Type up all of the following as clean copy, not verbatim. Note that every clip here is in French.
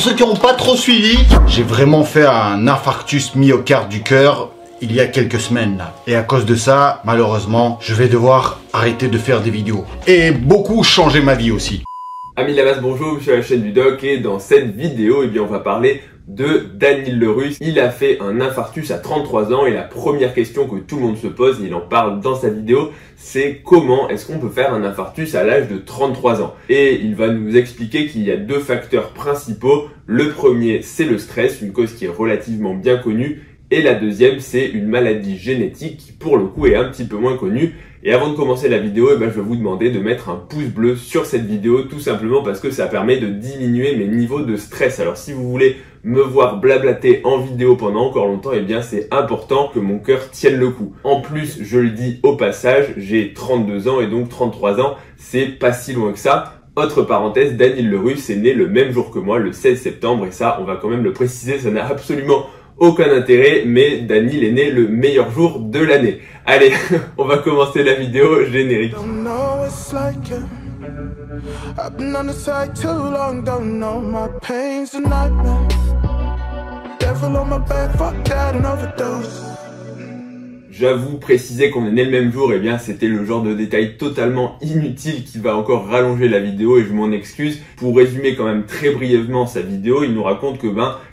ceux qui n'ont pas trop suivi, j'ai vraiment fait un infarctus myocarde du cœur il y a quelques semaines là. Et à cause de ça, malheureusement, je vais devoir arrêter de faire des vidéos. Et beaucoup changer ma vie aussi. Amis de la masse, bonjour, je suis à la chaîne du Doc et dans cette vidéo, on va parler de Daniel Le Russe. Il a fait un infarctus à 33 ans et la première question que tout le monde se pose, et il en parle dans sa vidéo, c'est comment est-ce qu'on peut faire un infarctus à l'âge de 33 ans. Et il va nous expliquer qu'il y a deux facteurs principaux. Le premier, c'est le stress, une cause qui est relativement bien connue. Et la deuxième, c'est une maladie génétique qui, pour le coup, est un petit peu moins connue. Et avant de commencer la vidéo, je vais vous demander de mettre un pouce bleu sur cette vidéo, tout simplement parce que ça permet de diminuer mes niveaux de stress. Alors si vous voulez me voir blablater en vidéo pendant encore longtemps, c'est important que mon cœur tienne le coup. En plus, je le dis au passage, j'ai 32 ans et donc 33 ans, c'est pas si loin que ça. Autre parenthèse, Daniel Le Russe est né le même jour que moi, le 16 septembre, et ça, on va quand même le préciser, ça n'a absolument aucun intérêt, mais Daniel est né le meilleur jour de l'année. Allez, on va commencer la vidéo, générique. J'avoue, préciser qu'on est né le même jour, c'était le genre de détail totalement inutile qui va encore rallonger la vidéo et je m'en excuse. Pour résumer quand même très brièvement sa vidéo, il nous raconte que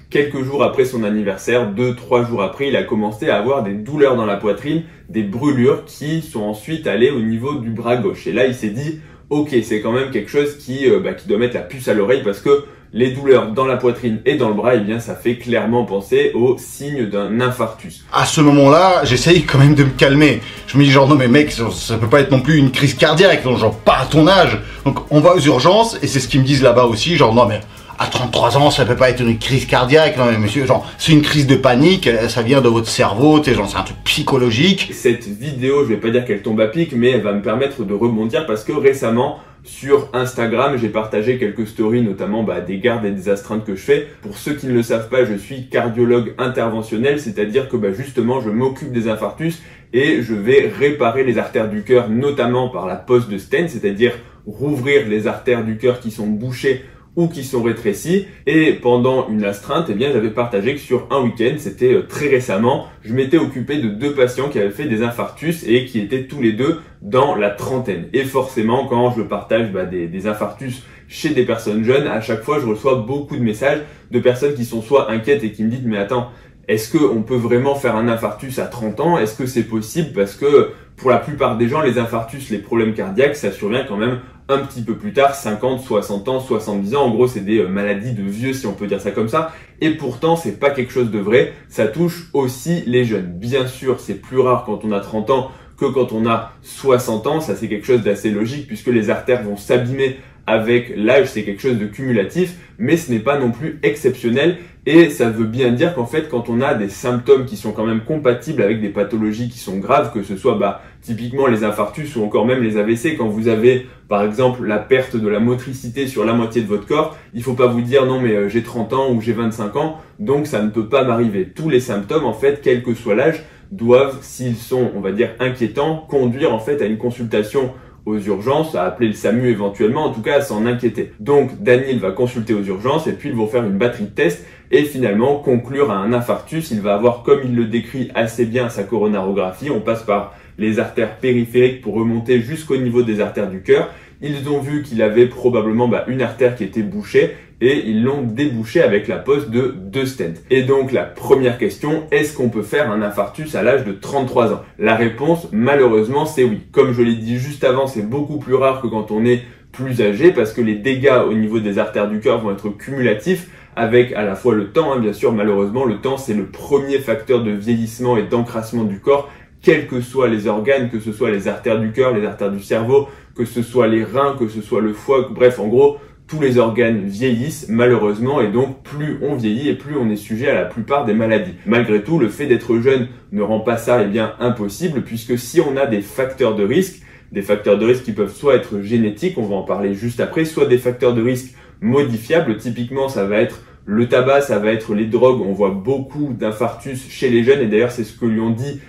quelques jours après son anniversaire, 2-3 jours après, il a commencé à avoir des douleurs dans la poitrine, des brûlures qui sont ensuite allées au niveau du bras gauche. Et là, il s'est dit, ok, c'est quand même quelque chose qui doit mettre la puce à l'oreille parce que les douleurs dans la poitrine et dans le bras, ça fait clairement penser au signe d'un infarctus. À ce moment-là, j'essaye quand même de me calmer. Je me dis genre non mais mec, ça peut pas être non plus une crise cardiaque, donc, genre pas à ton âge. Donc on va aux urgences et c'est ce qu'ils me disent là-bas aussi, genre non mais à 33 ans, ça peut pas être une crise cardiaque, non mais monsieur, genre c'est une crise de panique, ça vient de votre cerveau, c'est un truc psychologique. Cette vidéo, je vais pas dire qu'elle tombe à pic, mais elle va me permettre de rebondir parce que récemment, sur Instagram, j'ai partagé quelques stories, notamment des gardes et des astreintes que je fais. Pour ceux qui ne le savent pas, je suis cardiologue interventionnel, c'est-à-dire que justement, je m'occupe des infarctus et je vais réparer les artères du cœur, notamment par la pose de stent, c'est-à-dire rouvrir les artères du cœur qui sont bouchées ou qui sont rétrécis. Et pendant une astreinte, j'avais partagé que sur un week-end, c'était très récemment, je m'étais occupé de deux patients qui avaient fait des infarctus et qui étaient tous les deux dans la trentaine. Et forcément, quand je partage des infarctus chez des personnes jeunes, à chaque fois, je reçois beaucoup de messages de personnes qui sont soit inquiètes et qui me disent « Mais attends, est-ce qu'on peut vraiment faire un infarctus à 30 ans? Est-ce que c'est possible ?» Parce que pour la plupart des gens, les infarctus, les problèmes cardiaques, ça survient quand même un petit peu plus tard, 50, 60 ans, 70 ans. En gros, c'est des maladies de vieux, si on peut dire ça comme ça. Et pourtant, c'est pas quelque chose de vrai. Ça touche aussi les jeunes. Bien sûr, c'est plus rare quand on a 30 ans que quand on a 60 ans. Ça, c'est quelque chose d'assez logique puisque les artères vont s'abîmer avec l'âge. C'est quelque chose de cumulatif, mais ce n'est pas non plus exceptionnel. Et ça veut bien dire qu'en fait, quand on a des symptômes qui sont quand même compatibles avec des pathologies qui sont graves, que ce soit typiquement les infarctus ou encore même les AVC, quand vous avez par exemple la perte de la motricité sur la moitié de votre corps, il faut pas vous dire non mais j'ai 30 ans ou j'ai 25 ans, donc ça ne peut pas m'arriver. Tous les symptômes en fait, quel que soit l'âge, doivent, s'ils sont on va dire inquiétants, conduire en fait à une consultation aux urgences, à appeler le SAMU éventuellement, en tout cas à s'en inquiéter. Donc Daniel va consulter aux urgences et puis ils vont faire une batterie de tests et finalement conclure à un infarctus. Il va avoir, comme il le décrit assez bien, sa coronarographie. On passe par les artères périphériques pour remonter jusqu'au niveau des artères du cœur. Ils ont vu qu'il avait probablement une artère qui était bouchée et ils l'ont débouché avec la pose de 2 stents. Et donc la première question, est-ce qu'on peut faire un infarctus à l'âge de 33 ans? La réponse, malheureusement, c'est oui. Comme je l'ai dit juste avant, c'est beaucoup plus rare que quand on est plus âgé parce que les dégâts au niveau des artères du cœur vont être cumulatifs avec à la fois le temps, bien sûr, malheureusement, le temps c'est le premier facteur de vieillissement et d'encrassement du corps, quels que soient les organes, que ce soit les artères du cœur, les artères du cerveau, que ce soit les reins, que ce soit le foie, bref, en gros, tous les organes vieillissent malheureusement et donc plus on vieillit et plus on est sujet à la plupart des maladies. Malgré tout, le fait d'être jeune ne rend pas ça impossible puisque si on a des facteurs de risque qui peuvent soit être génétiques, on va en parler juste après, soit des facteurs de risque modifiables. Typiquement, ça va être Le tabac, ça va être les drogues. On voit beaucoup d'infarctus chez les jeunes et d'ailleurs c'est ce que lui ont dit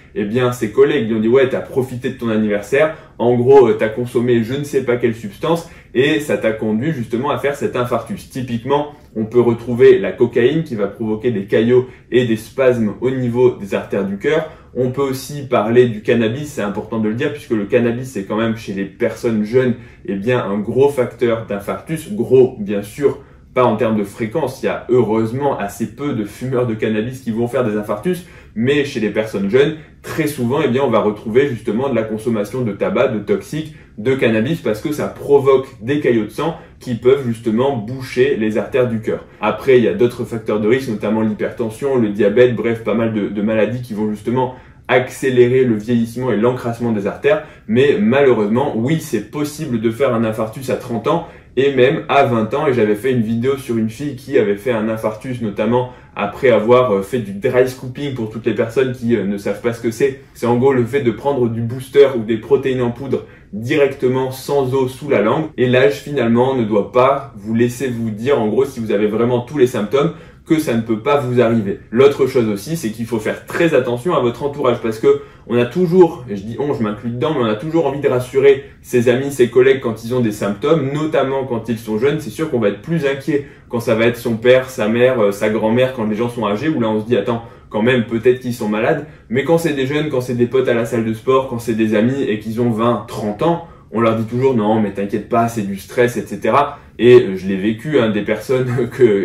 ses collègues. Ils lui ont dit ouais, t'as profité de ton anniversaire. En gros, t'as consommé je ne sais pas quelle substance et ça t'a conduit justement à faire cet infarctus. Typiquement, on peut retrouver la cocaïne qui va provoquer des caillots et des spasmes au niveau des artères du cœur. On peut aussi parler du cannabis, c'est important de le dire puisque le cannabis c'est quand même chez les personnes jeunes un gros facteur d'infarctus. Gros, bien sûr, pas en termes de fréquence, il y a heureusement assez peu de fumeurs de cannabis qui vont faire des infarctus, mais chez les personnes jeunes, très souvent, on va retrouver justement de la consommation de tabac, de toxiques, de cannabis, parce que ça provoque des caillots de sang qui peuvent justement boucher les artères du cœur. Après, il y a d'autres facteurs de risque, notamment l'hypertension, le diabète, bref, pas mal de maladies qui vont justement accélérer le vieillissement et l'encrassement des artères, mais malheureusement, oui, c'est possible de faire un infarctus à 30 ans, et même à 20 ans, et j'avais fait une vidéo sur une fille qui avait fait un infarctus, notamment après avoir fait du dry scooping. Pour toutes les personnes qui ne savent pas ce que c'est en gros le fait de prendre du booster ou des protéines en poudre directement sans eau sous la langue. Et l'âge finalement ne doit pas vous laisser vous dire en gros si vous avez vraiment tous les symptômes que ça ne peut pas vous arriver. L'autre chose aussi, c'est qu'il faut faire très attention à votre entourage parce que on a toujours, et je dis on, je m'inclus dedans, mais on a toujours envie de rassurer ses amis, ses collègues quand ils ont des symptômes, notamment quand ils sont jeunes. C'est sûr qu'on va être plus inquiet quand ça va être son père, sa mère, sa grand-mère, quand les gens sont âgés, où là on se dit attends, quand même, peut-être qu'ils sont malades. Mais quand c'est des jeunes, quand c'est des potes à la salle de sport, quand c'est des amis et qu'ils ont 20, 30 ans, on leur dit toujours non mais t'inquiète pas, c'est du stress, etc. Et je l'ai vécu, des personnes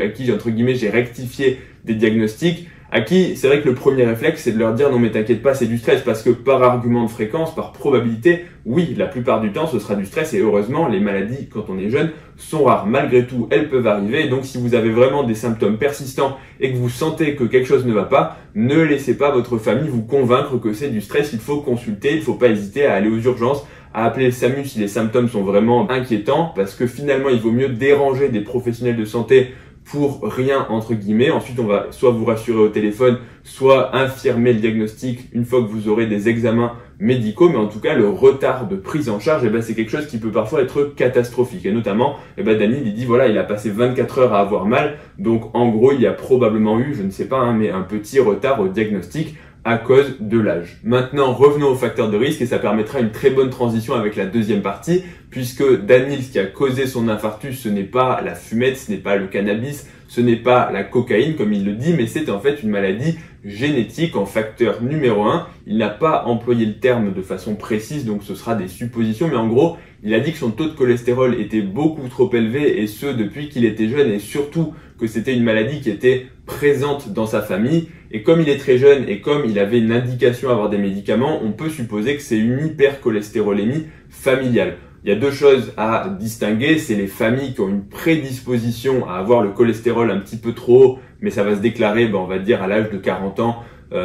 à qui entre guillemets j'ai rectifié des diagnostics, à qui c'est vrai que le premier réflexe c'est de leur dire non mais t'inquiète pas, c'est du stress, parce que par argument de fréquence, par probabilité, oui, la plupart du temps ce sera du stress, et heureusement les maladies quand on est jeune sont rares. Malgré tout, elles peuvent arriver, et donc si vous avez vraiment des symptômes persistants et que vous sentez que quelque chose ne va pas, ne laissez pas votre famille vous convaincre que c'est du stress. Il faut consulter, il ne faut pas hésiter à aller aux urgences, à appeler le SAMU si les symptômes sont vraiment inquiétants, parce que finalement il vaut mieux déranger des professionnels de santé pour rien entre guillemets. Ensuite on va soit vous rassurer au téléphone, soit infirmer le diagnostic une fois que vous aurez des examens médicaux, mais en tout cas le retard de prise en charge, c'est quelque chose qui peut parfois être catastrophique. Et notamment, Daniel il dit voilà, il a passé 24 heures à avoir mal, donc en gros il y a probablement eu, je ne sais pas, mais un petit retard au diagnostic à cause de l'âge. Maintenant, revenons aux facteurs de risque, et ça permettra une très bonne transition avec la deuxième partie, puisque Daniel, ce qui a causé son infarctus, ce n'est pas la fumette, ce n'est pas le cannabis, ce n'est pas la cocaïne comme il le dit, mais c'est en fait une maladie génétique en facteur numéro 1. Il n'a pas employé le terme de façon précise, donc ce sera des suppositions, mais en gros, il a dit que son taux de cholestérol était beaucoup trop élevé, et ce depuis qu'il était jeune, et surtout que c'était une maladie qui était présente dans sa famille. Et comme il est très jeune et comme il avait une indication à avoir des médicaments, on peut supposer que c'est une hypercholestérolémie familiale. Il y a deux choses à distinguer, c'est les familles qui ont une prédisposition à avoir le cholestérol un petit peu trop haut, mais ça va se déclarer, on va dire, à l'âge de 40 ans,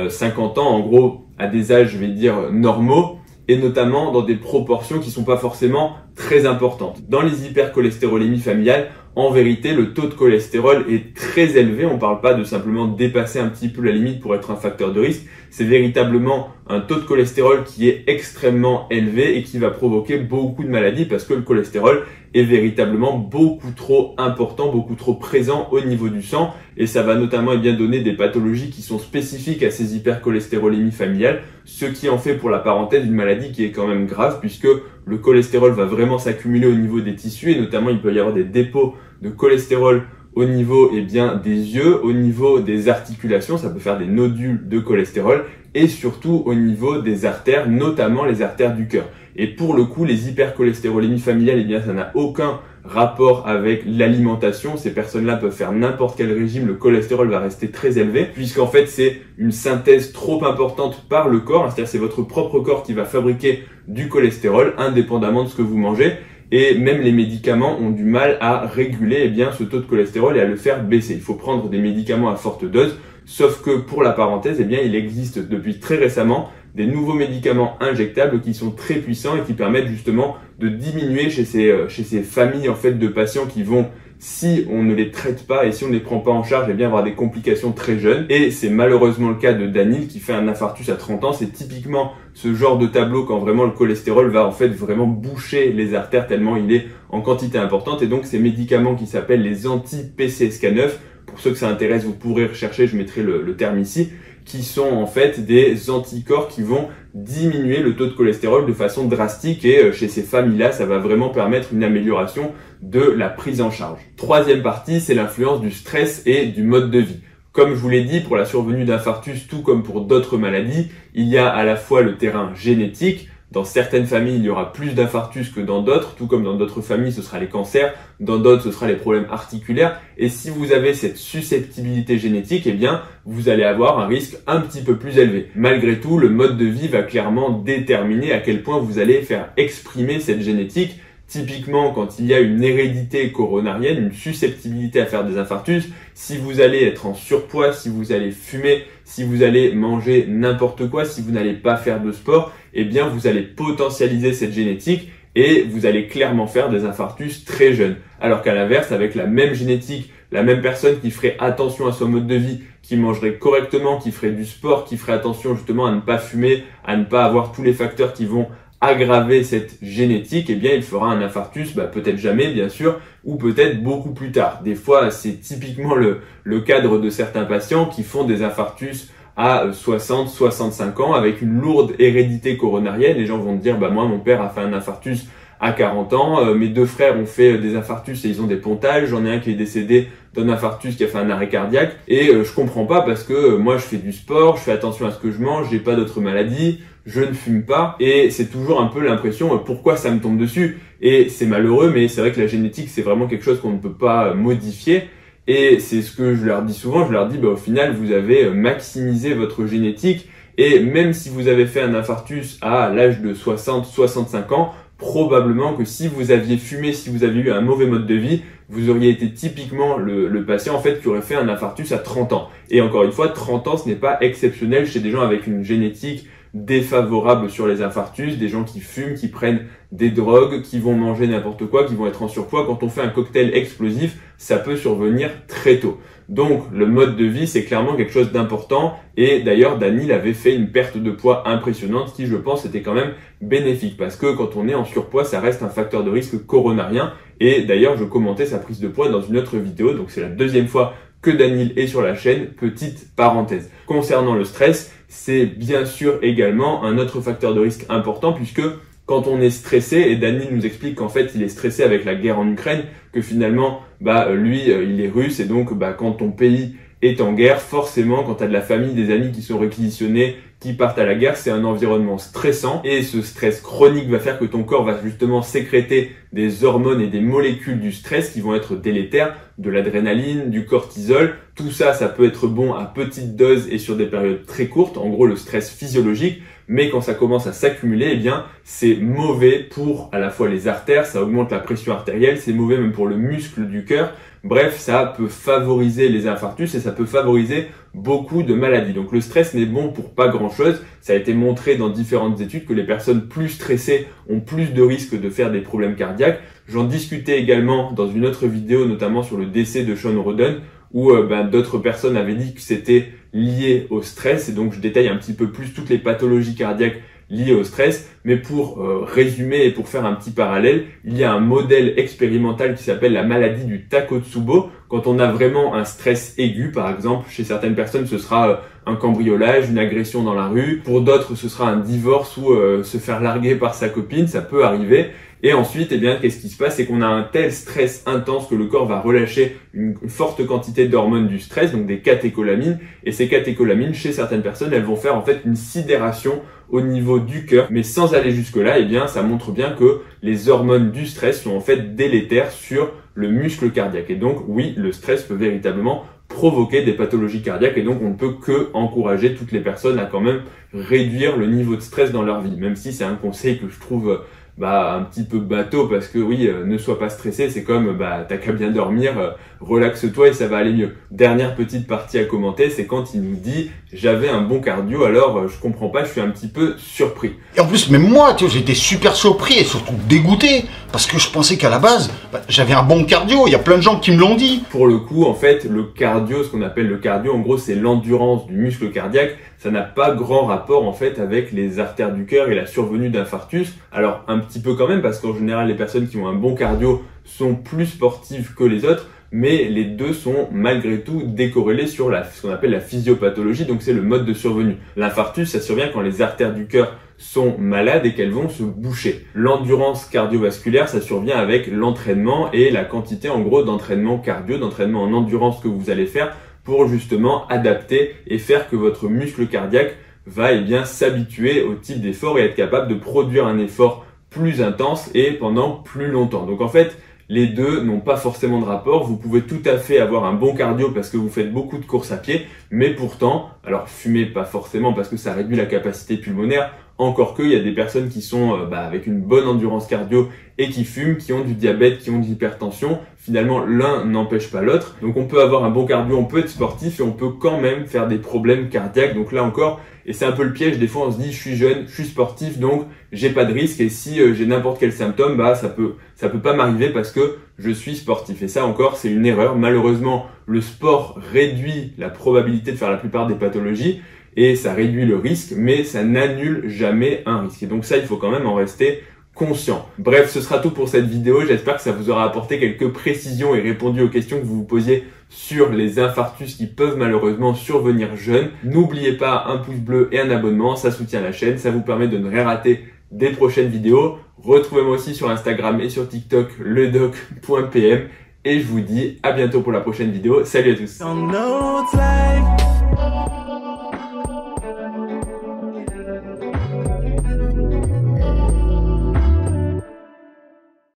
50 ans, en gros, à des âges, je vais dire, normaux, et notamment dans des proportions qui sont pas forcément très importantes. Dans les hypercholestérolémies familiales, en vérité, le taux de cholestérol est très élevé. On ne parle pas de simplement dépasser un petit peu la limite pour être un facteur de risque. C'est véritablement un taux de cholestérol qui est extrêmement élevé et qui va provoquer beaucoup de maladies, parce que le cholestérol est véritablement beaucoup trop important, beaucoup trop présent au niveau du sang, et ça va notamment donner des pathologies qui sont spécifiques à ces hypercholestérolémies familiales, ce qui en fait, pour la parenthèse, une maladie qui est quand même grave, puisque le cholestérol va vraiment s'accumuler au niveau des tissus, et notamment il peut y avoir des dépôts de cholestérol au niveau des yeux, au niveau des articulations, ça peut faire des nodules de cholestérol, et surtout au niveau des artères, notamment les artères du cœur. Et pour le coup, les hypercholestérolémies familiales, ça n'a aucun rapport avec l'alimentation. Ces personnes-là peuvent faire n'importe quel régime, le cholestérol va rester très élevé, puisqu'en fait c'est une synthèse trop importante par le corps, c'est-à-dire c'est votre propre corps qui va fabriquer du cholestérol indépendamment de ce que vous mangez. Et même les médicaments ont du mal à réguler ce taux de cholestérol et à le faire baisser. Il faut prendre des médicaments à forte dose, sauf que pour la parenthèse, il existe depuis très récemment des nouveaux médicaments injectables qui sont très puissants et qui permettent justement de diminuer chez ces familles de patients qui vont, si on ne les traite pas et si on ne les prend pas en charge, avoir des complications très jeunes. Et c'est malheureusement le cas de Daniel qui fait un infarctus à 30 ans. C'est typiquement ce genre de tableau quand vraiment le cholestérol va vraiment boucher les artères tellement il est en quantité importante. Et donc ces médicaments qui s'appellent les anti-PCSK9, pour pour ceux que ça intéresse, vous pourrez rechercher, je mettrai le terme ici, qui sont en fait des anticorps qui vont diminuer le taux de cholestérol de façon drastique et chez ces familles-là, ça va vraiment permettre une amélioration de la prise en charge. Troisième partie, c'est l'influence du stress et du mode de vie. Comme je vous l'ai dit, pour la survenue d'infarctus, tout comme pour d'autres maladies, il y a à la fois le terrain génétique. Dans certaines familles, il y aura plus d'infarctus que dans d'autres, tout comme dans d'autres familles, ce sera les cancers, dans d'autres, ce sera les problèmes articulaires. Et si vous avez cette susceptibilité génétique, eh bien, vous allez avoir un risque un petit peu plus élevé. Malgré tout, le mode de vie va clairement déterminer à quel point vous allez faire exprimer cette génétique. Typiquement, quand il y a une hérédité coronarienne, une susceptibilité à faire des infarctus, si vous allez être en surpoids, si vous allez fumer, si vous allez manger n'importe quoi, si vous n'allez pas faire de sport, eh bien, vous allez potentialiser cette génétique et vous allez clairement faire des infarctus très jeunes. Alors qu'à l'inverse, avec la même génétique, la même personne qui ferait attention à son mode de vie, qui mangerait correctement, qui ferait du sport, qui ferait attention justement à ne pas fumer, à ne pas avoir tous les facteurs qui vont aggraver cette génétique, eh bien, il fera un infarctus, peut-être jamais, bien sûr, ou peut-être beaucoup plus tard. Des fois, c'est typiquement le cadre de certains patients qui font des infarctus à 60, 65 ans avec une lourde hérédité coronarienne. Les gens vont te dire, moi, mon père a fait un infarctus à 40 ans, mes deux frères ont fait des infarctus et ils ont des pontages, j'en ai un qui est décédé d'un infarctus qui a fait un arrêt cardiaque, et je comprends pas parce que moi je fais du sport, je fais attention à ce que je mange, j'ai pas d'autres maladies, je ne fume pas, et c'est toujours un peu l'impression pourquoi ça me tombe dessus, et c'est malheureux, mais c'est vrai que la génétique c'est vraiment quelque chose qu'on ne peut pas modifier. Et c'est ce que je leur dis souvent, je leur dis au final vous avez maximisé votre génétique, et même si vous avez fait un infarctus à l'âge de 60-65 ans, probablement que si vous aviez fumé, si vous aviez eu un mauvais mode de vie, vous auriez été typiquement le patient en fait qui aurait fait un infarctus à 30 ans. Et encore une fois, 30 ans ce n'est pas exceptionnel chez des gens avec une génétique défavorable sur les infarctus, des gens qui fument, qui prennent des drogues, qui vont manger n'importe quoi, qui vont être en surpoids. Quand on fait un cocktail explosif, ça peut survenir très tôt. Donc le mode de vie, c'est clairement quelque chose d'important, et d'ailleurs Daniel avait fait une perte de poids impressionnante qui, je pense, était quand même bénéfique, parce que quand on est en surpoids, ça reste un facteur de risque coronarien, et d'ailleurs je commentais sa prise de poids dans une autre vidéo, donc c'est la deuxième fois que Daniel est sur la chaîne, petite parenthèse. Concernant le stress, c'est bien sûr également un autre facteur de risque important, puisque quand on est stressé, et Daniel nous explique qu'en fait il est stressé avec la guerre en Ukraine, que finalement lui il est russe, et donc quand ton pays est en guerre, forcément quand tu as de la famille, des amis qui sont réquisitionnés, qui partent à la guerre, c'est un environnement stressant, et ce stress chronique va faire que ton corps va justement sécréter des hormones et des molécules du stress qui vont être délétères, de l'adrénaline, du cortisol. Tout ça, ça peut être bon à petite dose et sur des périodes très courtes, en gros le stress physiologique, mais quand ça commence à s'accumuler, eh bien c'est mauvais pour à la fois les artères, ça augmente la pression artérielle, c'est mauvais même pour le muscle du cœur. Bref, ça peut favoriser les infarctus et ça peut favoriser beaucoup de maladies. Donc le stress n'est bon pour pas grand-chose. Ça a été montré dans différentes études que les personnes plus stressées ont plus de risques de faire des problèmes cardiaques. J'en discutais également dans une autre vidéo, notamment sur le décès de Sean Roden, où d'autres personnes avaient dit que c'était lié au stress, et donc je détaille un petit peu plus toutes les pathologies cardiaques liées au stress. Mais pour résumer et pour faire un petit parallèle, il y a un modèle expérimental qui s'appelle la maladie du Takotsubo. Quand on a vraiment un stress aigu, par exemple, chez certaines personnes ce sera un cambriolage, une agression dans la rue, pour d'autres ce sera un divorce ou se faire larguer par sa copine, ça peut arriver. Et ensuite, eh bien, qu'est-ce qui se passe? C'est qu'on a un tel stress intense que le corps va relâcher une forte quantité d'hormones du stress, donc des catécholamines. Et ces catécholamines, chez certaines personnes, elles vont faire en fait une sidération au niveau du cœur. Mais sans aller jusque-là, eh bien, ça montre bien que les hormones du stress sont en fait délétères sur le muscle cardiaque. Et donc, oui, le stress peut véritablement provoquer des pathologies cardiaques, et donc on ne peut que encourager toutes les personnes à quand même réduire le niveau de stress dans leur vie, même si c'est un conseil que je trouve un petit peu bateau, parce que oui, ne sois pas stressé, c'est comme t'as qu'à bien dormir, relaxe-toi et ça va aller mieux. Dernière petite partie à commenter, c'est quand il nous dit j'avais un bon cardio, alors je comprends pas, je suis un petit peu surpris. Et en plus, même moi, tu vois, j'étais super surpris et surtout dégoûté, parce que je pensais qu'à la base, j'avais un bon cardio, il y a plein de gens qui me l'ont dit. Pour le coup, en fait, le cardio, ce qu'on appelle le cardio, en gros, c'est l'endurance du muscle cardiaque. Ça n'a pas grand rapport, en fait, avec les artères du cœur et la survenue d'infarctus. Alors, un petit peu quand même, parce qu'en général, les personnes qui ont un bon cardio sont plus sportives que les autres. mais les deux sont malgré tout décorrélés sur ce qu'on appelle la physiopathologie, donc c'est le mode de survenue. L'infarctus, ça survient quand les artères du cœur sont malades et qu'elles vont se boucher. L'endurance cardiovasculaire, ça survient avec l'entraînement et la quantité en gros d'entraînement cardio, d'entraînement en endurance que vous allez faire pour justement adapter et faire que votre muscle cardiaque va s'habituer au type d'effort et être capable de produire un effort plus intense et pendant plus longtemps. Donc en fait, les deux n'ont pas forcément de rapport. Vous pouvez tout à fait avoir un bon cardio parce que vous faites beaucoup de courses à pied, mais pourtant, alors fumez pas forcément parce que ça réduit la capacité pulmonaire, encore qu'il y a des personnes qui sont avec une bonne endurance cardio et qui fument, qui ont du diabète, qui ont de l'hypertension. Finalement, l'un n'empêche pas l'autre. Donc on peut avoir un bon cardio, on peut être sportif et on peut quand même faire des problèmes cardiaques. Donc là encore, et c'est un peu le piège, des fois on se dit je suis jeune, je suis sportif, donc j'ai pas de risque et si j'ai n'importe quel symptôme, ça peut pas m'arriver parce que je suis sportif. Et ça encore, c'est une erreur. Malheureusement, le sport réduit la probabilité de faire la plupart des pathologies et ça réduit le risque, mais ça n'annule jamais un risque. Et donc ça, il faut quand même en rester conscient. Bref, ce sera tout pour cette vidéo. J'espère que ça vous aura apporté quelques précisions et répondu aux questions que vous vous posiez sur les infarctus qui peuvent malheureusement survenir jeunes. N'oubliez pas un pouce bleu et un abonnement, ça soutient la chaîne, ça vous permet de ne rien rater des prochaines vidéos. Retrouvez-moi aussi sur Instagram et sur TikTok, ledoc.pm, et je vous dis à bientôt pour la prochaine vidéo. Salut à tous.